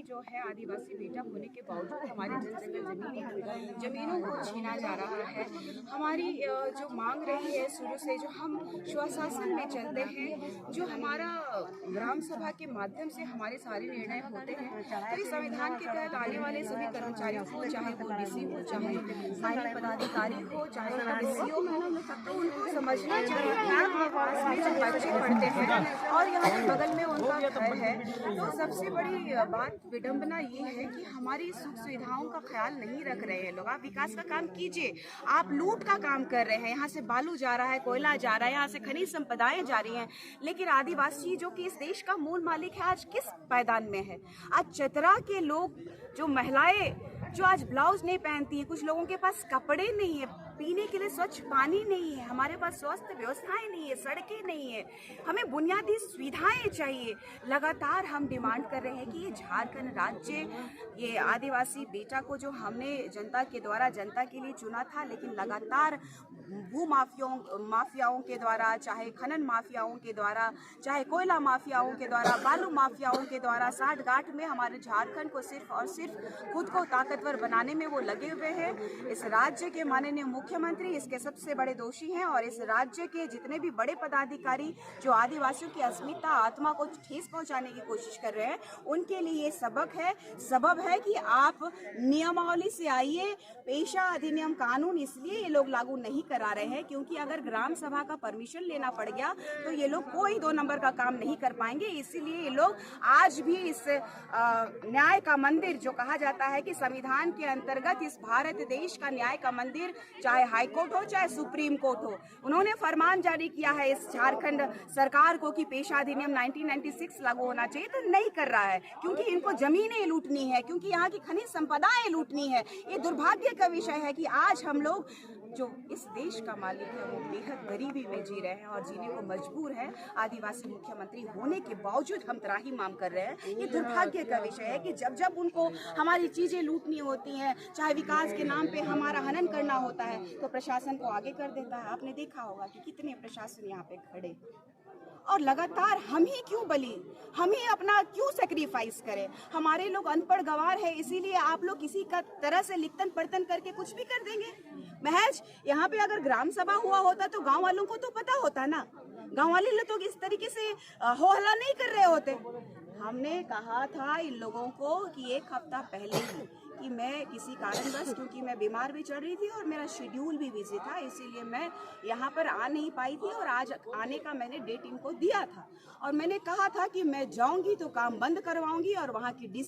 जो है आदिवासी बेटा होने के बावजूद हमारे जंगल जमीनों को छीना जा रहा है। हमारी जो मांग रही है शुरू से, जो हम स्वशासन में चलते हैं, जो हमारा ग्राम सभा के माध्यम से हमारे सारे निर्णय होते हैं, तो इस संविधान के तहत आने वाले सभी कर्मचारियों को, चाहे वो डीसी हो, चाहे स्थानीय पदाधिकारी हो, चाहे डीसीओ हो, तो उनको समझना चाहिए कि जो बच्चे पढ़ते हैं और यहाँ के बगल में उनका घर है, तो सबसे बड़ी बात विडंबना ये है कि हमारी सुख सुविधाओं का ख्याल नहीं रख रहे हैं लोग। आप विकास का काम कीजिए, आप लूट का काम कर रहे हैं। यहाँ से बालू जा रहा है, कोयला जा रहा है, यहाँ से खनिज संपदाएं जा रही हैं, लेकिन आदिवासी जो कि इस देश का मूल मालिक है आज किस पायदान में है? आज चतरा के लोग, जो महिलाएं जो आज ब्लाउज नहीं पहनती है, कुछ लोगों के पास कपड़े नहीं है, पीने के लिए स्वच्छ पानी नहीं है, हमारे पास स्वास्थ्य व्यवस्थाएं नहीं है, सड़कें नहीं है, हमें बुनियादी सुविधाएं चाहिए। लगातार हम डिमांड कर रहे हैं कि ये झारखंड राज्य, ये आदिवासी बेटा को जो हमने जनता के द्वारा जनता के लिए चुना था, लेकिन लगातार भू माफियाओं के द्वारा, चाहे खनन माफियाओं के द्वारा, चाहे कोयला माफियाओं के द्वारा, बालू माफियाओं के द्वारा साठ गांठ में हमारे झारखंड को सिर्फ और सिर्फ खुद को ताकतवर बनाने में वो लगे हुए हैं। इस राज्य के माननीय मुख्यमंत्री इसके सबसे बड़े दोषी हैं और इस राज्य के जितने भी बड़े पदाधिकारी जो आदिवासियों की अस्मिता आत्मा को ठेस पहुंचाने की कोशिश कर रहे हैं, उनके लिए ये सबब है कि आप नियमावली से आइए। पेशा अधिनियम कानून इसलिए ये लोग लागू नहीं करा रहे हैं क्योंकि अगर ग्राम सभा का परमिशन लेना पड़ गया तो ये लोग कोई 2 नंबर का काम नहीं कर पाएंगे। इसीलिए ये लोग आज भी इस न्याय का मंदिर जो कहा जाता है कि संविधान के अंतर्गत इस भारत देश का न्याय का मंदिर, चाहे हाई कोर्ट हो चाहे सुप्रीम कोर्ट हो, उन्होंने फरमान जारी किया है इस झारखंड सरकार को कि पेशा अधिनियम 1996 लागू होना चाहिए, तो नहीं कर रहा है क्योंकि इनको जमीनें लूटनी है, क्योंकि यहाँ की खनिज संपदाएं लूटनी है। ये दुर्भाग्य का विषय है कि आज हम लोग जो इस देश का मालिक है वो बेहद गरीबी में जी रहे हैं और जीने को मजबूर है। आदिवासी मुख्यमंत्री होने के बावजूद हम त्राही मांग कर रहे हैं। ये दुर्भाग्य का विषय है कि जब जब उनको हमारी चीजें लूटनी होती हैं, चाहे विकास के नाम पे हमारा हनन करना होता है, तो प्रशासन को आगे कर देता है। आपने देखा होगा कि कितने प्रशासन यहाँ पे खड़े, और लगातार हम ही क्यों बली, हम ही अपना क्यों सेक्रीफाइस करें? हमारे लोग अनपढ़ गंवार है, इसीलिए आप लोग किसी का तरह से लिखतन पढ़तन करके कुछ भी कर देंगे। महज यहाँ पे अगर ग्राम सभा हुआ होता तो गांव वालों को तो पता होता ना, गांव वाले लोग तो इस तरीके से हो हल्ला नहीं कर रहे होते। हमने कहा था इन लोगों को कि 1 हफ्ता पहले ही कि मैं किसी कारणवश, क्योंकि मैं बीमार भी चल रही थी और मेरा शेड्यूल भी बिजी था, इसीलिए मैं यहाँ पर आ नहीं पाई थी और आज आने का मैंने डेट इनको दिया था और मैंने कहा था कि मैं जाऊंगी तो काम बंद करवाऊंगी और वहाँ की